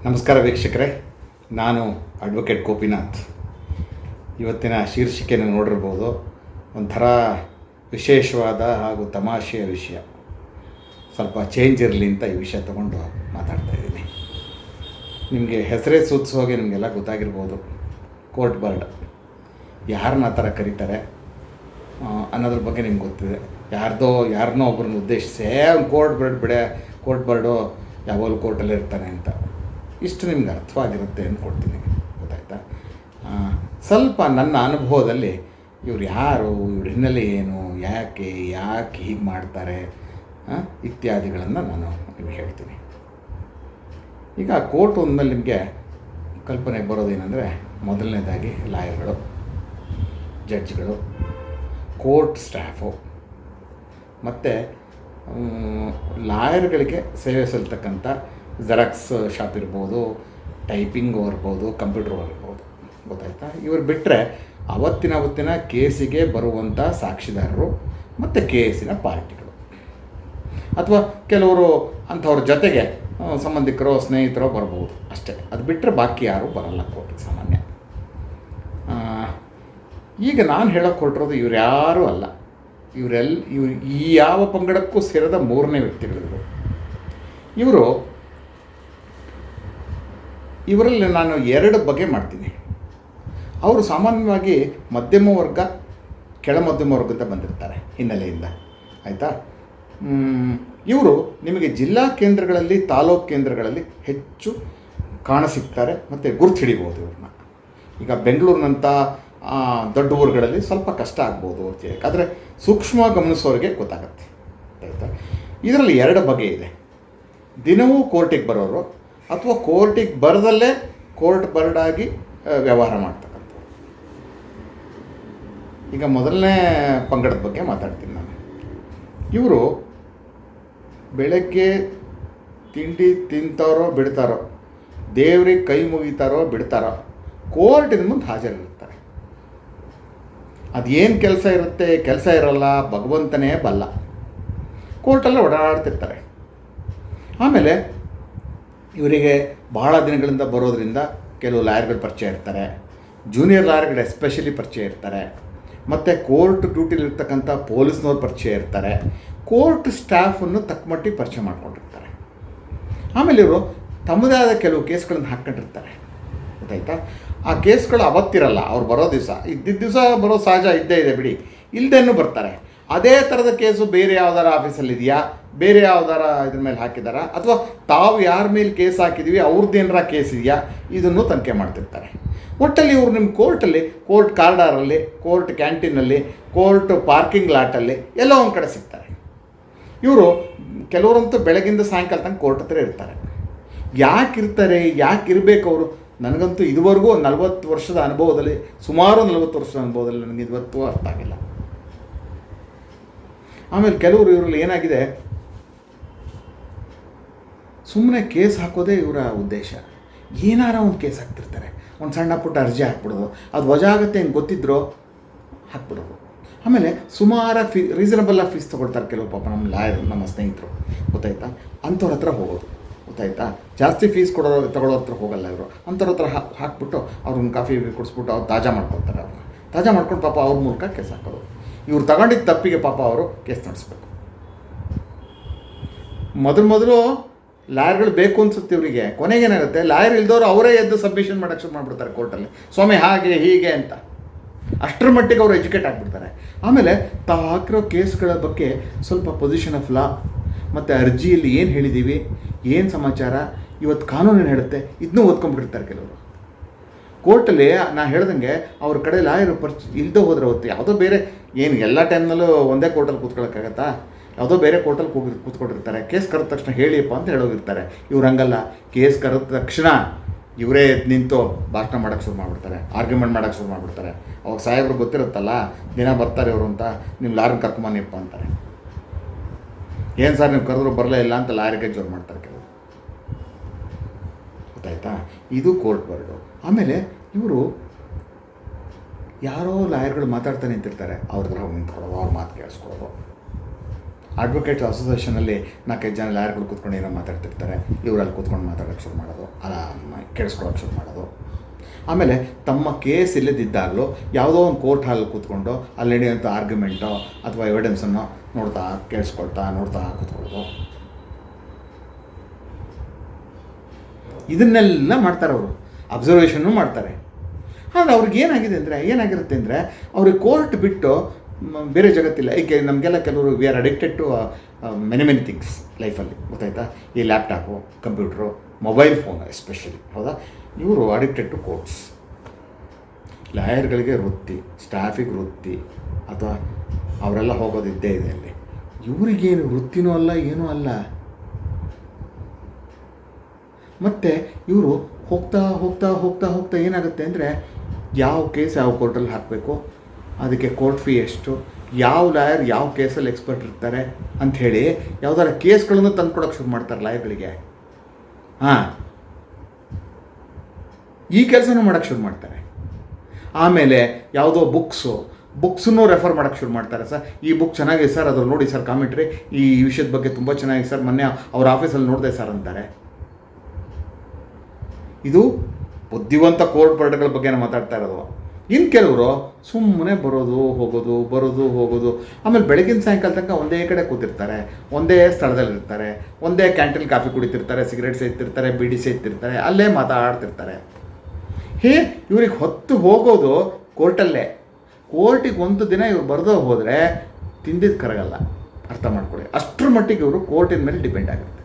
ನಮಸ್ಕಾರ ವೀಕ್ಷಕರೇ, ನಾನು ಅಡ್ವೊಕೇಟ್ ಗೋಪಿನಾಥ್. ಇವತ್ತಿನ ಶೀರ್ಷಿಕೆಯನ್ನು ನೋಡಿರ್ಬೋದು. ಒಂಥರ ವಿಶೇಷವಾದ ಹಾಗೂ ತಮಾಷೆಯ ವಿಷಯ. ಸ್ವಲ್ಪ ಚೇಂಜ್ ಇರಲಿ ಅಂತ ಈ ವಿಷಯ ತೊಗೊಂಡು ಮಾತಾಡ್ತಾಯಿದ್ದೀನಿ. ನಿಮಗೆ ಹೆಸರೇ ಸೂಚಿಸೋಗೆ ನಿಮಗೆಲ್ಲ ಗೊತ್ತಾಗಿರ್ಬೋದು. ಕೋರ್ಟ್ ಬರ್ಡ್ ಯಾರನ್ನ ಆ ಥರ ಕರೀತಾರೆ ಅನ್ನೋದ್ರ ಬಗ್ಗೆ ನಿಮ್ಗೆ ಗೊತ್ತಿದೆ. ಯಾರನ್ನೋ ಒಬ್ಬರನ್ನ ಉದ್ದೇಶಿಸಿ ಕೋರ್ಟ್ ಬರ್ಡು ಯಾವಾಗಲೂ ಕೋರ್ಟಲ್ಲೇ ಇರ್ತಾನೆ ಅಂತ. ಇಷ್ಟು ನಿಮ್ಗೆ ಅರ್ಥವಾಗಿರುತ್ತೆ ಅಂದ್ಕೊಡ್ತೀನಿ. ಗೊತ್ತಾಯ್ತಾ? ಸ್ವಲ್ಪ ನನ್ನ ಅನುಭವದಲ್ಲಿ ಇವ್ರು ಯಾರು, ಇವ್ರ ಹಿನ್ನೆಲೆ ಏನು, ಯಾಕೆ ಹೀಗೆ ಮಾಡ್ತಾರೆ ಇತ್ಯಾದಿಗಳನ್ನು ನಾನು ನಿಮಗೆ ಹೇಳ್ತೀನಿ. ಈಗ ಕೋರ್ಟ್ ಅಂದಮೇಲೆ ನಿಮಗೆ ಕಲ್ಪನೆ ಬರೋದೇನೆಂದರೆ, ಮೊದಲನೇದಾಗಿ ಲಾಯರ್ಗಳು, ಜಡ್ಜ್ಗಳು, ಕೋರ್ಟ್ ಸ್ಟಾಫು, ಮತ್ತು ಲಾಯರ್ಗಳಿಗೆ ಸೇವೆ ಸಲ್ತಕ್ಕಂಥ ಜೆರಾಕ್ಸ್ ಶಾಪ್ ಇರ್ಬೋದು, ಟೈಪಿಂಗ್ ಇರ್ಬೋದು, ಕಂಪ್ಯೂಟರ್ ಇರ್ಬೋದು. ಗೊತ್ತಾಯ್ತಾ? ಇವರು ಬಿಟ್ಟರೆ ಅವತ್ತಿನ ಕೇಸಿಗೆ ಬರುವಂಥ ಸಾಕ್ಷಿದಾರರು ಮತ್ತು ಕೇಸಿನ ಪಾರ್ಟಿಗಳು, ಅಥವಾ ಕೆಲವರು ಅಂಥವ್ರ ಜೊತೆಗೆ ಸಂಬಂಧಿಕರೋ ಸ್ನೇಹಿತರೋ ಬರ್ಬೋದು ಅಷ್ಟೇ. ಅದು ಬಿಟ್ಟರೆ ಬಾಕಿ ಯಾರೂ ಬರಲ್ಲ ಕೋರ್ಟಿಗೆ ಸಾಮಾನ್ಯ. ಈಗ ನಾನು ಹೇಳೋಕ್ಕೆ ಹೊರಟಿರೋದು ಇವ್ರು ಯಾರೂ ಅಲ್ಲ. ಇವರು ಈ ಯಾವ ಪಂಗಡಕ್ಕೂ ಸೇರಿದ ಮೂರನೇ ವ್ಯಕ್ತಿಗಳಿವರು. ಇವರಲ್ಲಿ ನಾನು ಎರಡು ಬಗೆ ಮಾಡ್ತೀನಿ. ಅವರು ಸಾಮಾನ್ಯವಾಗಿ ಮಧ್ಯಮ ವರ್ಗ, ಕೆಳ ಮಧ್ಯಮ ವರ್ಗದ ಬಂದಿರ್ತಾರೆ ಹಿನ್ನೆಲೆಯಿಂದ. ಆಯಿತಾ? ಇವರು ನಿಮಗೆ ಜಿಲ್ಲಾ ಕೇಂದ್ರಗಳಲ್ಲಿ, ತಾಲೂಕು ಕೇಂದ್ರಗಳಲ್ಲಿ ಹೆಚ್ಚು ಕಾಣಸಿಗ್ತಾರೆ ಮತ್ತು ಗುರ್ತು ಹಿಡಿಬೋದು ಇವ್ರನ್ನ. ಈಗ ಬೆಂಗಳೂರಿನಂಥ ದೊಡ್ಡ ಊರುಗಳಲ್ಲಿ ಸ್ವಲ್ಪ ಕಷ್ಟ ಆಗ್ಬೋದು ಅಂತ, ಆದರೆ ಸೂಕ್ಷ್ಮ ಗಮನಿಸೋರಿಗೆ ಗೊತ್ತಾಗತ್ತೆ. ಆಯಿತಾ? ಇದರಲ್ಲಿ ಎರಡು ಬಗೆ ಇದೆ. ದಿನವೂ ಕೋರ್ಟಿಗೆ ಬರೋರು, ಅಥವಾ ಕೋರ್ಟಿಗೆ ಬರದಲ್ಲೇ ಕೋರ್ಟ್ ಬರ್ಡಾಗಿ ವ್ಯವಹಾರ ಮಾಡ್ತಕ್ಕಂಥ. ಈಗ ಮೊದಲನೇ ಪಂಗಡದ ಬಗ್ಗೆ ಮಾತಾಡ್ತೀನಿ ನಾನು. ಇವರು ಬೆಳಗ್ಗೆ ತಿಂಡಿ ತಿಂತಾರೋ ಬಿಡ್ತಾರೋ, ದೇವ್ರಿಗೆ ಕೈ ಮುಗಿತಾರೋ ಬಿಡ್ತಾರೋ, ಕೋರ್ಟಿನ ಮುಂದೆ ಹಾಜರಿರ್ತಾರೆ. ಅದೇನು ಕೆಲಸ ಇರಲ್ಲ, ಭಗವಂತನೇ ಬಲ್ಲ. ಕೋರ್ಟಲ್ಲೇ ಓಡಾಡ್ತಿರ್ತಾರೆ. ಆಮೇಲೆ ಇವರಿಗೆ ಬಹಳ ದಿನಗಳಿಂದ ಬರೋದರಿಂದ ಕೆಲವು ಲಾಯರ್ಗಳು ಪರಿಚಯ ಇರ್ತಾರೆ, ಜೂನಿಯರ್ ಲಾಯರ್ಗಳು ಎಸ್ಪೆಷಲಿ ಪರಿಚಯ ಇರ್ತಾರೆ, ಮತ್ತು ಕೋರ್ಟ್ ಡ್ಯೂಟಿಲಿರ್ತಕ್ಕಂಥ ಪೊಲೀಸ್ನವ್ರು ಪರಿಚಯ ಇರ್ತಾರೆ, ಕೋರ್ಟ್ ಸ್ಟಾಫನ್ನು ತಕ್ಕಮಟ್ಟಿಗೆ ಪರಿಚಯ ಮಾಡ್ಕೊಂಡಿರ್ತಾರೆ. ಆಮೇಲೆ ಇವರು ತಮ್ಮದೇ ಆದ ಕೆಲವು ಕೇಸ್ಗಳನ್ನು ಹಾಕ್ಕೊಂಡಿರ್ತಾರೆ. ಗೊತ್ತಾಯ್ತಾ? ಆ ಕೇಸ್ಗಳು ಅವತ್ತಿರಲ್ಲ, ಅವ್ರು ಬರೋ ಇದ್ದಿದ್ದ ದಿವಸ ಬರೋ ಸಹಜ ಇದ್ದೇ ಇದೆ ಬಿಡಿ, ಇಲ್ಲದೇನೂ ಬರ್ತಾರೆ. ಅದೇ ಥರದ ಕೇಸು ಬೇರೆ ಯಾವ್ದಾರ ಆಫೀಸಲ್ಲಿ ಇದೆಯಾ, ಬೇರೆ ಯಾವ್ದಾರ ಇದ್ರ ಮೇಲೆ ಹಾಕಿದಾರಾ, ಅಥವಾ ತಾವು ಯಾರ ಮೇಲೆ ಕೇಸ್ ಹಾಕಿದ್ದೀವಿ ಅವ್ರದ್ದೇನಾರ ಕೇಸ್ ಇದೆಯಾ, ಇದನ್ನು ತನಿಖೆ ಮಾಡ್ತಿರ್ತಾರೆ. ಒಟ್ಟಲ್ಲಿ ಇವರು ನಿಮ್ಮ ಕೋರ್ಟಲ್ಲಿ, ಕೋರ್ಟ್ ಕಾರಿಡಾರಲ್ಲಿ, ಕೋರ್ಟ್ ಕ್ಯಾಂಟೀನಲ್ಲಿ, ಕೋರ್ಟ್ ಪಾರ್ಕಿಂಗ್ ಲಾಟಲ್ಲಿ ಎಲ್ಲೋ ಒಂದು ಕಡೆ ಸಿಗ್ತಾರೆ. ಇವರು ಕೆಲವರಂತೂ ಬೆಳಗಿಂದ ಸಾಯಂಕಾಲ ತನಕ ಕೋರ್ಟ್ ಹತ್ರ ಇರ್ತಾರೆ. ಯಾಕೆ ಇರಬೇಕು ಅವರು? ನನಗಂತೂ ಇದುವರೆಗೂ 40 ವರ್ಷದ ಅನುಭವದಲ್ಲಿ, ಸುಮಾರು 40 ವರ್ಷದ ಅನುಭವದಲ್ಲಿ ನನಗೆ ಇವತ್ತು ಅರ್ಥ ಆಗಿಲ್ಲ. ಆಮೇಲೆ ಕೆಲವರು ಇವರಲ್ಲಿ ಏನಾಗಿದೆ, ಸುಮ್ಮನೆ ಕೇಸ್ ಹಾಕೋದೇ ಇವರ ಉದ್ದೇಶ. ಏನಾರ ಒಂದು ಕೇಸ್ ಹಾಕ್ತಿರ್ತಾರೆ, ಒಂದು ಸಣ್ಣ ಪುಟ್ಟ ಅರ್ಜಿ ಹಾಕ್ಬಿಡೋದು, ಅದು ವಜಾ ಆಗುತ್ತೆ ಅಂತ ಗೊತ್ತಿದ್ರೋ ಹಾಕ್ಬಿಡೋದು. ಆಮೇಲೆ ಸುಮಾರಾಗಿ ರೀಸನಬಲ್ ಫೀಸ್ ತೊಗೊಳ್ತಾರೆ ಕೆಲವು. ಪಾಪ ನಮ್ಮ ಸ್ನೇಹಿತರು, ಗೊತ್ತಾಯ್ತಾ, ಅಂಥವ್ರ ಹತ್ರ ಹೋಗೋದು. ಗೊತ್ತಾಯ್ತಾ? ಜಾಸ್ತಿ ಫೀಸ್ ತಗೊಳ್ಳೋ ಹತ್ರ ಹೋಗಲ್ಲ ಇವರು. ಅಂಥವ್ರ ಹತ್ರ ಹಾಕ್ಬಿಟ್ಟು ಅವ್ರನ್ನ ಕಾಫಿ ಕುಡಿಸ್ಬಿಟ್ಟು ಅವ್ರು ತಾಜಾ ಮಾಡ್ಕೊಳ್ತಾರೆ. ಅವ್ರನ್ನ ತಾಜಾ ಮಾಡ್ಕೊಂಡು ಪಾಪ ಅವ್ರ ಮೂಲಕ ಕೇಸ್ ಹಾಕೋದು. ಇವ್ರು ತಗೊಂಡಿದ್ದ ತಪ್ಪಿಗೆ ಪಾಪ ಅವರು ಕೇಸ್ ನಡೆಸ್ಬೇಕು. ಮೊದಲು ಲಾಯರ್ಗಳು ಬೇಕು ಅನ್ಸುತ್ತೆ ಇವರಿಗೆ. ಕೊನೆಗೇನಾಗುತ್ತೆ, ಲಾಯರ್ ಇಲ್ದವರು ಅವರೇ ಎದ್ದು ಸಬ್ಮಿಷನ್ ಮಾಡೋಕ್ಕೆ ಶುರು ಮಾಡಿಬಿಡ್ತಾರೆ ಕೋರ್ಟಲ್ಲಿ, ಸ್ವಾಮಿ ಹಾಗೆ ಹೀಗೆ ಅಂತ. ಅಷ್ಟರ ಮಟ್ಟಿಗೆ ಅವರು ಎಜುಕೇಟ್ ಆಗಿಬಿಡ್ತಾರೆ. ಆಮೇಲೆ ತಾವು ಹಾಕಿರೋ ಕೇಸ್ಗಳ ಬಗ್ಗೆ ಸ್ವಲ್ಪ ಪೊಸಿಷನ್ ಆಫ್ ಲಾ ಮತ್ತು ಅರ್ಜಿಯಲ್ಲಿ ಏನು ಹೇಳಿದ್ದೀವಿ, ಏನು ಸಮಾಚಾರ, ಇವತ್ತು ಕಾನೂನೇನು ಹೇಳುತ್ತೆ, ಇದನ್ನೂ ಓದ್ಕೊಂಡ್ಬಿಟ್ಟಿರ್ತಾರೆ ಕೆಲವರು. ಕೋರ್ಟಲ್ಲಿ ನಾನು ಹೇಳ್ದಂಗೆ ಅವ್ರ ಕಡೆ ಲಾಯರು ಇಲ್ಲದೆ ಹೋದರೆ ಹೊತ್ತು ಯಾವುದೋ ಬೇರೆ, ಏನು ಎಲ್ಲ ಟೈಮ್ನಲ್ಲೂ ಒಂದೇ ಕೋರ್ಟಲ್ಲಿ ಕೂತ್ಕೊಳ್ಳೋಕ್ಕಾಗತ್ತಾ? ಯಾವುದೋ ಬೇರೆ ಕೋರ್ಟಲ್ಲಿ ಕೂತ್ಕೊಂಡಿರ್ತಾರೆ. ಕೇಸ್ ಕರೆದ ತಕ್ಷಣ ಹೇಳಿಯಪ್ಪ ಅಂತ ಹೇಳೋಗಿರ್ತಾರೆ. ಇವ್ರು ಹಂಗಲ್ಲ. ಕೇಸ್ ಕರೆದ ತಕ್ಷಣ ಇವರೇ ನಿಂತು ಭಾಷಣ ಮಾಡೋಕ್ಕೆ ಶುರು ಮಾಡಿಬಿಡ್ತಾರೆ, ಆರ್ಗ್ಯುಮೆಂಟ್ ಮಾಡೋಕ್ಕೆ ಶುರು ಮಾಡಿಬಿಡ್ತಾರೆ. ಅವಾಗ ಸಾಹೇಬ್ರು ಗೊತ್ತಿರುತ್ತಲ್ಲ, ದಿನ ಬರ್ತಾರೆ ಇವರು ಅಂತ, ನಿಮ್ಮ ಲಾಯರ್ನ ಕರ್ಕೊಂಬನಿಯಪ್ಪ ಅಂತಾರೆ. ಏನು ಸರ್ ನೀವು ಕರೆದ್ರು ಬರಲೇ ಇಲ್ಲ ಅಂತ ಲಾಯರ್ಗೆ ಜೋರು ಮಾಡ್ತಾರೆ ಕೆಲವರು. ಗೊತ್ತಾಯ್ತಾ? ಇದು ಕೋರ್ಟ್ ಬರ್ಡು. ಆಮೇಲೆ ಇವರು ಯಾರೋ ಲಾಯರ್ಗಳು ಮಾತಾಡ್ತಾ ನಿಂತಿರ್ತಾರೆ, ಅವ್ರ ಹತ್ರ ಹೋಗಿ ನಿಂತ್ಕೊಳ್ಳೋದು, ಅವ್ರ ಮಾತು ಕೇಳಿಸ್ಕೊಳ್ಳೋದು. ಅಡ್ವೊಕೇಟ್ ಅಸೋಸಿಯೇಷನಲ್ಲಿ 4-5 ಜನ ಲಾಯರ್ಗಳು ಕೂತ್ಕೊಂಡು ಏನೋ ಮಾತಾಡ್ತಿರ್ತಾರೆ, ಇವರಲ್ಲಿ ಕೂತ್ಕೊಂಡು ಮಾತಾಡೋಕ್ಕೆ ಶುರು ಮಾಡೋದು, ಕೇಳಿಸ್ಕೊಳ್ಳೋಕೆ ಶುರು ಮಾಡೋದು. ಆಮೇಲೆ ತಮ್ಮ ಕೇಸ್ ಇಲ್ಲದಿದ್ದಾಗಲೂ ಯಾವುದೋ ಒಂದು ಕೋರ್ಟ್ ಹಾಲ್ ಕೂತ್ಕೊಂಡು ಅಲ್ಲಿ ನಡೆಯುವಂಥ ಆರ್ಗ್ಯುಮೆಂಟೋ ಅಥವಾ ಎವಿಡೆನ್ಸನ್ನು ನೋಡ್ತಾ ನೋಡ್ತಾ ಕೂತ್ಕೊಳ್ಳೋದು. ಇದನ್ನೆಲ್ಲ ಮಾಡ್ತಾರೆ ಅವರು. ಅಬ್ಸರ್ವೇಷನ್ನು ಮಾಡ್ತಾರೆ. ಆದರೆ ಅವ್ರಿಗೆ ಏನಾಗಿರುತ್ತೆ ಅಂದರೆ ಅವ್ರಿಗೆ ಕೋರ್ಟ್ ಬಿಟ್ಟು ಬೇರೆ ಜಗತ್ತಿಲ್ಲ. ಈಗ ನಮಗೆಲ್ಲ ಕೆಲವರು we are addicted to many things ಲೈಫಲ್ಲಿ, ಗೊತ್ತಾಯ್ತಾ? ಈ laptop, computer, mobile phone especially, ಹೌದಾ? ಇವರು ಅಡಿಕ್ಟೆಡ್ ಟು ಕೋರ್ಟ್ಸ್. ಲಾಯರ್ಗಳಿಗೆ ವೃತ್ತಿ, ಸ್ಟಾಫಿಗೆ ವೃತ್ತಿ, ಅಥವಾ ಅವರೆಲ್ಲ ಹೋಗೋದಿದ್ದೇ ಇದೆ ಅಲ್ಲಿ. ಇವರಿಗೇನು ವೃತ್ತಿನೂ ಅಲ್ಲ, ಏನೂ ಅಲ್ಲ. ಮತ್ತು ಇವರು ಹೋಗ್ತಾ ಏನಾಗುತ್ತೆ ಅಂದರೆ ಯಾವ ಕೇಸ್ ಯಾವ ಕೋರ್ಟಲ್ಲಿ ಹಾಕಬೇಕು, ಅದಕ್ಕೆ ಕೋರ್ಟ್ ಫೀ ಎಷ್ಟು, ಯಾವ ಲಾಯರ್ ಯಾವ ಕೇಸಲ್ಲಿ ಎಕ್ಸ್ಪರ್ಟ್ ಇರ್ತಾರೆ ಅಂಥೇಳಿ ಯಾವುದಾರ ಕೇಸ್ಗಳನ್ನು ತಂದು ಕೊಡೋಕ್ಕೆ ಶುರು ಮಾಡ್ತಾರೆ ಲಾಯರ್ಗಳಿಗೆ. ಈ ಕೆಲಸನೂ ಮಾಡೋಕ್ಕೆ ಶುರು ಮಾಡ್ತಾರೆ. ಆಮೇಲೆ ಯಾವುದೋ ಬುಕ್ಸನ್ನು ರೆಫರ್ ಮಾಡೋಕ್ಕೆ ಶುರು ಮಾಡ್ತಾರೆ. ಸರ್ ಈ ಬುಕ್ ಚೆನ್ನಾಗಿದೆ ಸರ್, ಅದು ನೋಡಿ ಸರ್ ಕಾಮೆಂಟ್ರಿ, ಈ ವಿಷಯದ ಬಗ್ಗೆ ತುಂಬ ಚೆನ್ನಾಗಿದೆ ಸರ್, ಮೊನ್ನೆ ಅವ್ರ ಆಫೀಸಲ್ಲಿ ನೋಡಿದೆ ಸರ್ ಅಂತಾರೆ. ಇದು ಬುದ್ಧಿವಂತ ಕೋರ್ಟ್ ಬರ್ಡ್ಗಳ ಬಗ್ಗೆ ನಾವು ಮಾತಾಡ್ತಾ ಇರೋದು. ಇನ್ನು ಕೆಲವರು ಸುಮ್ಮನೆ ಬರೋದು ಹೋಗೋದು, ಆಮೇಲೆ ಬೆಳಗಿನ ಸಾಯಂಕಾಲ ತನಕ ಒಂದೇ ಕಡೆ ಕೂತಿರ್ತಾರೆ, ಒಂದೇ ಸ್ಥಳದಲ್ಲಿರ್ತಾರೆ, ಒಂದೇ ಕ್ಯಾಂಟೀನ್ ಕಾಫಿ ಕುಡಿತಿರ್ತಾರೆ, ಸಿಗರೇಟ್ ಸೇರ್ತಿರ್ತಾರೆ, ಬೀಡಿ ಸೇರ್ತಿರ್ತಾರೆ, ಅಲ್ಲೇ ಮಾತಾಡ್ತಿರ್ತಾರೆ. ಇವ್ರಿಗೆ ಹೊತ್ತು ಹೋಗೋದು ಕೋರ್ಟಲ್ಲೇ. ಕೋರ್ಟಿಗೆ ಒಂದು ದಿನ ಇವ್ರು ಬರೆದೋ ಹೋದರೆ ತಿಂದಿದ್ದು ಕರಗಲ್ಲ, ಅರ್ಥ ಮಾಡ್ಕೊಳ್ಳಿ. ಅಷ್ಟರ ಮಟ್ಟಿಗೆ ಇವರು ಕೋರ್ಟಿನ ಮೇಲೆ ಡಿಪೆಂಡ್ ಆಗುತ್ತೆ.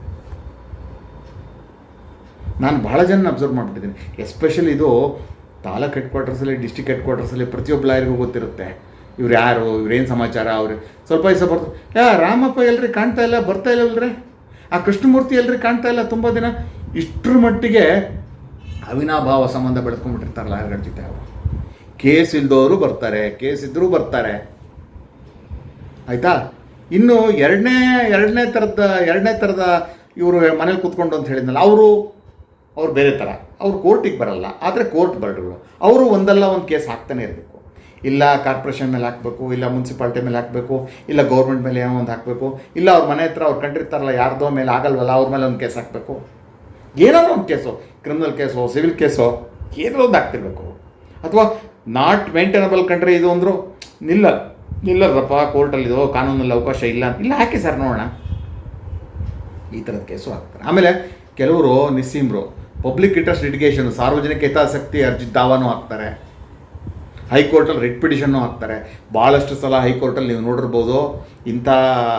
ನಾನು ಭಾಳ ಜನ ಅಬ್ಸರ್ವ್ ಮಾಡ್ತಿದ್ದೀನಿ. ಎಸ್ಪೆಷಲಿ ಇದು ತಾಲೂಕ್ ಹೆಡ್ ಕ್ವಾರ್ಟರ್ಸಲ್ಲಿ, ಡಿಸ್ಟ್ರಿಕ್ಟ್ ಹೆಡ್ ಕ್ವಾರ್ಟರ್ಸಲ್ಲಿ ಪ್ರತಿಯೊಬ್ಬ ಲಾಯರ್ಗೂ ಗೊತ್ತಿರುತ್ತೆ ಇವ್ರು ಯಾರು, ಇವ್ರೇನು ಸಮಾಚಾರ. ಅವ್ರು ಸ್ವಲ್ಪ ದಿವಸ ಬರ್ತಾರೆ, ರಾಮಪ್ಪ ಎಲ್ರಿ ಕಾಣ್ತಾ ಇಲ್ಲ, ಬರ್ತಾ ಇಲ್ಲಲ್ರಿ, ಆ ಕೃಷ್ಣಮೂರ್ತಿ ಎಲ್ರಿ ಕಾಣ್ತಾ ಇಲ್ಲ ತುಂಬ ದಿನ. ಇಷ್ಟರ ಮಟ್ಟಿಗೆ ಅವಿನಾಭಾವ ಸಂಬಂಧ ಬೆಳೆಸ್ಕೊಂಡ್ಬಿಟ್ಟಿರ್ತಾರೆ ಲಾಯರ್ಗಳ ಜೊತೆ. ಅವರು ಕೇಸ್ ಇಲ್ದವರು ಬರ್ತಾರೆ, ಕೇಸ್ ಇದ್ದರೂ ಬರ್ತಾರೆ, ಆಯಿತಾ? ಇನ್ನು ಎರಡನೇ ಥರದ ಇವರು ಮನೇಲಿ ಕೂತ್ಕೊಂಡು ಅಂತ ಹೇಳಿದ್ನಲ್ಲ, ಅವ್ರು ಬೇರೆ ಥರ. ಅವ್ರು ಕೋರ್ಟಿಗೆ ಬರಲ್ಲ, ಆದರೆ ಕೋರ್ಟ್ ಬರ್ಡ್ಗಳು. ಅವರು ಒಂದಲ್ಲ ಒಂದು ಕೇಸ್ ಹಾಕ್ತಾನೆ ಇರಬೇಕು. ಇಲ್ಲ ಕಾರ್ಪೊರೇಷನ್ ಮೇಲೆ ಹಾಕಬೇಕು, ಇಲ್ಲ ಮುನ್ಸಿಪಾಲ್ಟಿ ಮೇಲೆ ಹಾಕಬೇಕು, ಇಲ್ಲ ಗೌರ್ಮೆಂಟ್ ಮೇಲೆ ಏನೋ ಒಂದು ಹಾಕಬೇಕು, ಇಲ್ಲ ಅವ್ರ ಮನೆ ಹತ್ರ ಅವ್ರು ಕಂಡಿರ್ತಾರಲ್ಲ ಯಾರ್ದೋ ಮೇಲೆ ಆಗಲ್ವಲ್ಲ ಅವ್ರ ಮೇಲೆ ಒಂದು ಕೇಸ್ ಹಾಕಬೇಕು. ಏನೋ ಒಂದು ಕೇಸು, ಕ್ರಿಮಿನಲ್ ಕೇಸೋ ಸಿವಿಲ್ ಕೇಸೋ ಏನೋ ಒಂದು ಹಾಕ್ತಿರ್ಬೇಕು. ಅಥವಾ ನಾಟ್ ಮೇಂಟೈನಬಲ್ ಕಂಡ್ರೆ ಇದು ಅಂದರು ನಿಲ್ಲರಪ್ಪ, ಕೋರ್ಟಲ್ಲಿದೋ ಕಾನೂನಲ್ಲಿ ಅವಕಾಶ ಇಲ್ಲ ಹಾಕಿ ಸರ್ ನೋಡೋಣ, ಈ ಥರದ ಕೇಸು ಹಾಕ್ತಾರೆ. ಆಮೇಲೆ ಕೆಲವರು ನಿಸ್ಸೀಮ್ರು ಪಬ್ಲಿಕ್ ಇಂಟ್ರೆಸ್ಟ್ ಲಿಟಿಗೇಷನ್, ಸಾರ್ವಜನಿಕ ಹಿತಾಸಕ್ತಿ ಅರ್ಜಿ ದಾವಾನೂ ಹಾಕ್ತಾರೆ. ಹೈಕೋರ್ಟಲ್ಲಿ ರಿಟ್ ಪಿಟಿಷನ್ನು ಹಾಕ್ತಾರೆ. ಭಾಳಷ್ಟು ಸಲ ಹೈಕೋರ್ಟಲ್ಲಿ ನೀವು ನೋಡಿರ್ಬೋದು, ಇಂಥ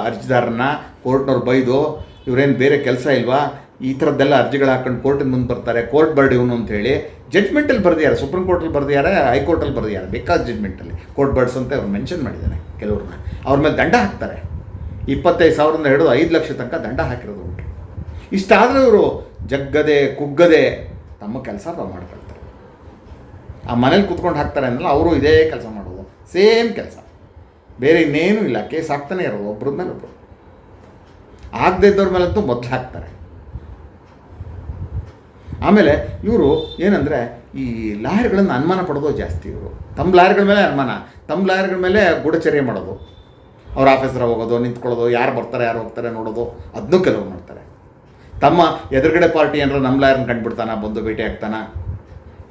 ಅರ್ಜಿದಾರನ್ನ ಕೋರ್ಟ್ನವ್ರು ಬೈದು ಇವರೇನು ಬೇರೆ ಕೆಲಸ ಇಲ್ವಾ, ಈ ಥರದ್ದೆಲ್ಲ ಅರ್ಜಿಗಳು ಹಾಕೊಂಡು ಕೋರ್ಟಿನ ಮುಂದೆ ಬರ್ತಾರೆ. ಕೋರ್ಟ್ ಬರ್ಡ್ ಇವನು ಅಂತೇಳಿ ಜಡ್ಜ್ಮೆಂಟಲ್ಲಿ ಬರೆದಿದ್ದಾರೆ, ಸುಪ್ರೀಂ ಕೋರ್ಟಲ್ಲಿ ಬರೆದಿದ್ದಾರೆ, ಹೈಕೋರ್ಟಲ್ಲಿ ಬರೆದಿದ್ದಾರೆ. ಬೇಕಾದ ಜಡ್ಜ್ಮೆಂಟಲ್ಲಿ ಕೋರ್ಟ್ ಬರ್ಡ್ಸ್ ಅಂತ ಅವ್ರು ಮೆನ್ಷನ್ ಮಾಡಿದ್ದಾರೆ. ಕೆಲವ್ರನ್ನ ಅವ್ರ ಮೇಲೆ ದಂಡ ಹಾಕ್ತಾರೆ. 25,000 ಹಿಡಿದು 5 ಲಕ್ಷ ತನಕ ದಂಡ ಹಾಕಿರೋದು ಉಂಟು. ಇಷ್ಟಾದರೂ ಇವರು ಜಗ್ಗದೆ ಕುಗ್ಗದೆ ತಮ್ಮ ಕೆಲಸ ತಾವು ಮಾಡ್ಕೊಳ್ತಾರೆ. ಆ ಮನೇಲಿ ಕೂತ್ಕೊಂಡು ಹಾಕ್ತಾರೆ ಅಂದಲ್ಲ, ಅವರು ಇದೇ ಕೆಲಸ ಮಾಡೋದು, ಸೇಮ್ ಕೆಲಸ, ಬೇರೆ ಇನ್ನೇನೂ ಇಲ್ಲ. ಕೇಸ್ ಹಾಕ್ತಾನೆ ಇರೋದು ಒಬ್ಬರ ಮೇಲೆ ಒಬ್ಬರು. ಆಗದೇ ಇದ್ದವ್ರ ಮೇಲಂತೂ ಮೊದಲು ಹಾಕ್ತಾರೆ. ಆಮೇಲೆ ಇವರು ಏನಂದರೆ ಈ ಲಾಯರ್ಗಳನ್ನು ಅನುಮಾನ ಪಡೋದು ಜಾಸ್ತಿ. ಇವರು ತಮ್ಮ ಲಾಯರ್ಗಳ ಮೇಲೆ ಅನುಮಾನ, ತಮ್ಮ ಲಾಯರ್ಗಳ ಮೇಲೆ ಗೂಢಚರ್ಯೆ ಮಾಡೋದು, ಅವ್ರ ಆಫೀಸರ ಹೋಗೋದು, ನಿಂತ್ಕೊಳ್ಳೋದು, ಯಾರು ಬರ್ತಾರೆ ಯಾರು ಹೋಗ್ತಾರೆ ನೋಡೋದು, ಅದನ್ನೂ ಕೆಲವರು ಮಾಡ್ತಾರೆ. ತಮ್ಮ ಎದುರುಗಡೆ ಪಾರ್ಟಿ ಏನಾರು ನಮ್ಮ ಲಾಯರ್ನ ಕಂಡುಬಿಡ್ತಾನ, ಬಂದು ಭೇಟಿ ಆಗ್ತಾನ,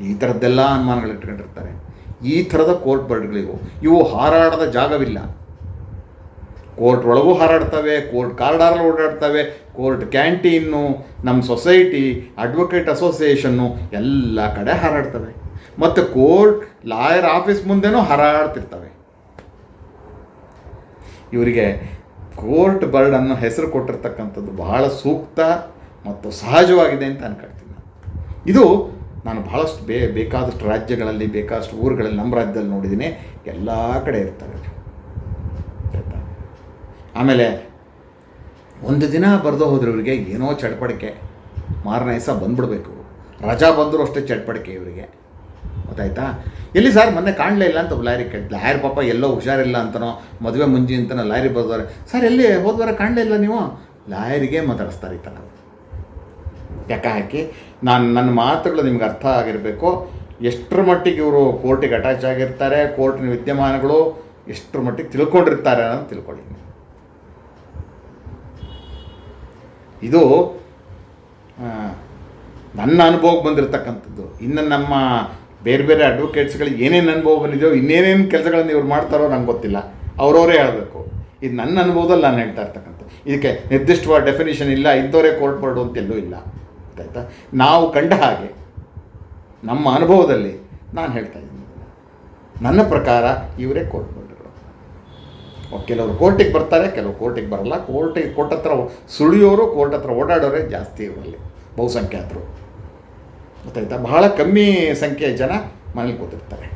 ಈ ಥರದ್ದೆಲ್ಲ ಅನುಮಾನಗಳು ಇಟ್ಕೊಂಡಿರ್ತಾರೆ. ಈ ಥರದ ಕೋರ್ಟ್ ಬರ್ಡ್ಗಳಿವು. ಇವು ಹಾರಾಡದ ಜಾಗವಿಲ್ಲ. ಕೋರ್ಟ್ ಒಳಗೂ ಹಾರಾಡ್ತವೆ, ಕೋರ್ಟ್ ಕಾರಿಡಾರಲ್ಲಿ ಓಡಾಡ್ತವೆ, ಕೋರ್ಟ್ ಕ್ಯಾಂಟೀನು, ನಮ್ಮ ಸೊಸೈಟಿ, ಅಡ್ವೊಕೇಟ್ ಅಸೋಸಿಯೇಷನ್ನು ಎಲ್ಲ ಕಡೆ ಹಾರಾಡ್ತವೆ. ಮತ್ತು ಕೋರ್ಟ್ ಲಾಯರ್ ಆಫೀಸ್ ಮುಂದೆನೂ ಹಾರಾಡ್ತಿರ್ತವೆ. ಇವರಿಗೆ ಕೋರ್ಟ್ ಬರ್ಡ್ ಅನ್ನೋ ಹೆಸರು ಕೊಟ್ಟಿರ್ತಕ್ಕಂಥದ್ದು ಬಹಳ ಸೂಕ್ತ ಮತ್ತು ಸಹಜವಾಗಿದೆ ಅಂತ ಅನ್ಕೊಳ್ತೀನಿ. ಇದು ನಾನು ಭಾಳಷ್ಟು ಬೇಕಾದಷ್ಟು ರಾಜ್ಯಗಳಲ್ಲಿ, ಬೇಕಾದಷ್ಟು ಊರುಗಳಲ್ಲಿ, ನಮ್ಮ ರಾಜ್ಯದಲ್ಲಿ ನೋಡಿದ್ದೀನಿ, ಎಲ್ಲ ಕಡೆ ಇರ್ತವೆ. ಆಯಿತಾ? ಆಮೇಲೆ ಒಂದು ದಿನ ಬರೆದು ಹೋದ್ರೆ ಇವರಿಗೆ ಏನೋ ಚಡ್ಪಡಿಕೆ, ಮಾರನೇ ದಿವಸ ಬಂದುಬಿಡ್ಬೇಕು. ರಜಾ ಬಂದರೂ ಅಷ್ಟೇ ಚಡ್ಪಡಿಕೆ ಇವರಿಗೆ, ಗೊತ್ತಾಯ್ತಾ? ಎಲ್ಲಿ ಸರ್ ಮೊನ್ನೆ ಕಾಣಲೇ ಇಲ್ಲ ಅಂತ ಲಾಯರಿಗೆ ಕೇಳಿ, ಲಾಯರ್ ಪಾಪ ಎಲ್ಲೋ ಹುಷಾರಿಲ್ಲ ಅಂತನೋ, ಮದುವೆ ಮುಂಜಿ ಅಂತನೋ ಲಾಯರಿಗೆ ಬರ್ದವ್ರೆ. ಸರ್ ಎಲ್ಲಿ ಹೋದ್ವಾರ ಕಾಣಲೇ ಇಲ್ಲ ನೀವು, ಲಾಯರಿಗೆ ಮಾತಾಡಿಸ್ತಾರೆ ಈ ಥರ. ಯಾಕೆ ಹಾಕಿ ನನ್ನ ಮಾತುಗಳು ನಿಮ್ಗೆ ಅರ್ಥ ಆಗಿರಬೇಕು. ಎಷ್ಟರ ಮಟ್ಟಿಗೆ ಇವರು ಕೋರ್ಟಿಗೆ ಅಟ್ಯಾಚ್ ಆಗಿರ್ತಾರೆ, ಕೋರ್ಟಿನ ವಿದ್ಯಮಾನಗಳು ಎಷ್ಟರ ಮಟ್ಟಿಗೆ ತಿಳ್ಕೊಂಡಿರ್ತಾರೆ ಅನ್ನೋದು ತಿಳ್ಕೊಳ್ಳಿ. ಇದು ನನ್ನ ಅನುಭವಕ್ಕೆ ಬಂದಿರತಕ್ಕಂಥದ್ದು. ಇನ್ನು ನಮ್ಮ ಬೇರೆ ಬೇರೆ ಅಡ್ವೊಕೇಟ್ಸ್ಗಳಿಗೆ ಏನೇನು ಅನುಭವ ಬಂದಿದೆಯೋ, ಇನ್ನೇನೇನು ಕೆಲಸಗಳನ್ನು ಇವ್ರು ಮಾಡ್ತಾರೋ ನಂಗೆ ಗೊತ್ತಿಲ್ಲ, ಅವರವರೇ ಹೇಳಬೇಕು. ಇದು ನನ್ನ ಅನುಭವದಲ್ಲಿ ನಾನು ಹೇಳ್ತಾ ಇರ್ತಕ್ಕಂಥ. ಇದಕ್ಕೆ ನಿರ್ದಿಷ್ಟವಾದ ಡೆಫಿನಿಷನ್ ಇಲ್ಲ, ಇಂಥವರೇ ಕೋರ್ಟ್ ಬರ್ಡು ಅಂತೆಲ್ಲೂ ಇಲ್ಲ. ಆಯಿತಾ? ನಾವು ಕಂಡ ಹಾಗೆ ನಮ್ಮ ಅನುಭವದಲ್ಲಿ ನಾನು ಹೇಳ್ತಾ ಇದ್ದೀನಿ. ನನ್ನ ಪ್ರಕಾರ ಇವರೇ ಕೋರ್ಟ್ ಬರ್ಡುಗಳು. ಕೆಲವರು ಕೋರ್ಟಿಗೆ ಬರ್ತಾರೆ, ಕೆಲವರು ಕೋರ್ಟಿಗೆ ಬರಲ್ಲ. ಕೋರ್ಟ್ ಹತ್ರ ಸುಳಿಯೋರು, ಕೋರ್ಟ್ ಹತ್ರ ಓಡಾಡೋರೇ ಜಾಸ್ತಿ ಇವರಲ್ಲಿ ಬಹುಸಂಖ್ಯಾತರು. ಗೊತ್ತಾಯ್ತಾ? ಬಹಳ ಕಮ್ಮಿ ಸಂಖ್ಯೆಯ ಜನ ಮನೇಲಿ ಕೂತಿರ್ತಾರೆ.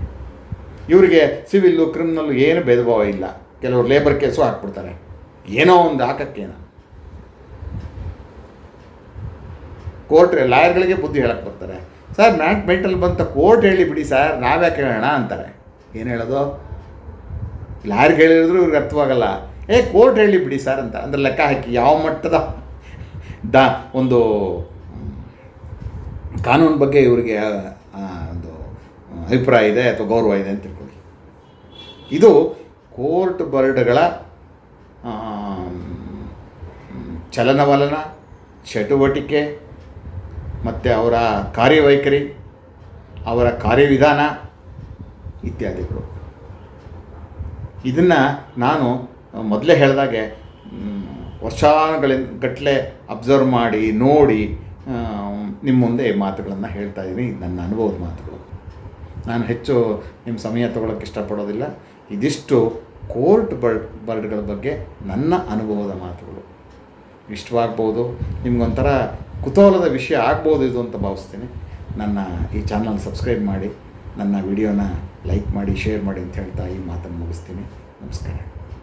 ಇವರಿಗೆ ಸಿವಿಲ್ಲು ಕ್ರಿಮಿನಲ್ಲು ಏನು ಭೇದ ಭಾವ ಇಲ್ಲ. ಕೆಲವರು ಲೇಬರ್ ಕೇಸು ಹಾಕ್ಬಿಡ್ತಾರೆ, ಏನೋ ಒಂದು ಹಾಕಕ್ಕೇನ. ಕೋರ್ಟ್ ಲಾಯರ್ಗಳಿಗೆ ಬುದ್ಧಿ ಹೇಳಕ್ಕೆ ಬರ್ತಾರೆ. ಸರ್ ಮೆಂಟಲ್ ಬಂತ ಕೋರ್ಟ್ ಹೇಳಿ ಬಿಡಿ ಸರ್, ನಾವ್ಯಾಕೆ ಹೇಳೋಣ ಅಂತಾರೆ. ಏನು ಹೇಳೋದು? ಲಾಯರ್ಗೆ ಹೇಳಿದ್ರು ಇವ್ರಿಗೆ ಅರ್ಥವಾಗಲ್ಲ. ಕೋರ್ಟ್ ಹೇಳಿ ಬಿಡಿ ಸರ್ ಅಂತ ಅಂದರೆ ಲೆಕ್ಕ ಹಾಕಿ ಯಾವ ಮಟ್ಟದ ಒಂದು ಕಾನೂನು ಬಗ್ಗೆ ಇವರಿಗೆ ಒಂದು ಅಭಿಪ್ರಾಯ ಇದೆ ಅಥವಾ ಗೌರವ ಇದೆ ಅಂತ ತಿಳ್ಕೊಳ್ಳಿ. ಇದು ಕೋರ್ಟ್ ಬರ್ಡ್ಗಳ ಚಲನವಲನ, ಚಟುವಟಿಕೆ ಮತ್ತು ಅವರ ಕಾರ್ಯವೈಖರಿ, ಅವರ ಕಾರ್ಯವಿಧಾನ ಇತ್ಯಾದಿಗಳು. ಇದನ್ನು ನಾನು ಮೊದಲೇ ಹೇಳಿದಾಗೆ ವರ್ಷಗಟ್ಟಲೆ ಅಬ್ಸರ್ವ್ ಮಾಡಿ ನೋಡಿ ನಿಮ್ಮ ಮುಂದೆ ಮಾತುಗಳನ್ನು ಹೇಳ್ತಾ ಇದ್ದೀನಿ. ನನ್ನ ಅನುಭವದ ಮಾತುಗಳು. ನಾನು ಹೆಚ್ಚು ನಿಮ್ಮ ಸಮಯ ತೊಗೊಳಕ್ಕೆ ಇಷ್ಟಪಡೋದಿಲ್ಲ. ಇದಿಷ್ಟು ಕೋರ್ಟ್ ಬರ್ಡ್ಗಳ ಬಗ್ಗೆ ನನ್ನ ಅನುಭವದ ಮಾತುಗಳು. ಇಷ್ಟವಾಗ್ಬೋದು, ನಿಮಗೊಂಥರ ಕುತೂಹಲದ ವಿಷಯ ಆಗ್ಬೋದು ಇದು ಅಂತ ಭಾವಿಸ್ತೀನಿ. ನನ್ನ ಈ ಚಾನಲ್ ಸಬ್ಸ್ಕ್ರೈಬ್ ಮಾಡಿ, ನನ್ನ ವಿಡಿಯೋನ ಲೈಕ್ ಮಾಡಿ, ಶೇರ್ ಮಾಡಿ ಅಂತ ಹೇಳ್ತಾ ಈ ಮಾತನ್ನು ಮುಗಿಸ್ತೀನಿ. ನಮಸ್ಕಾರ.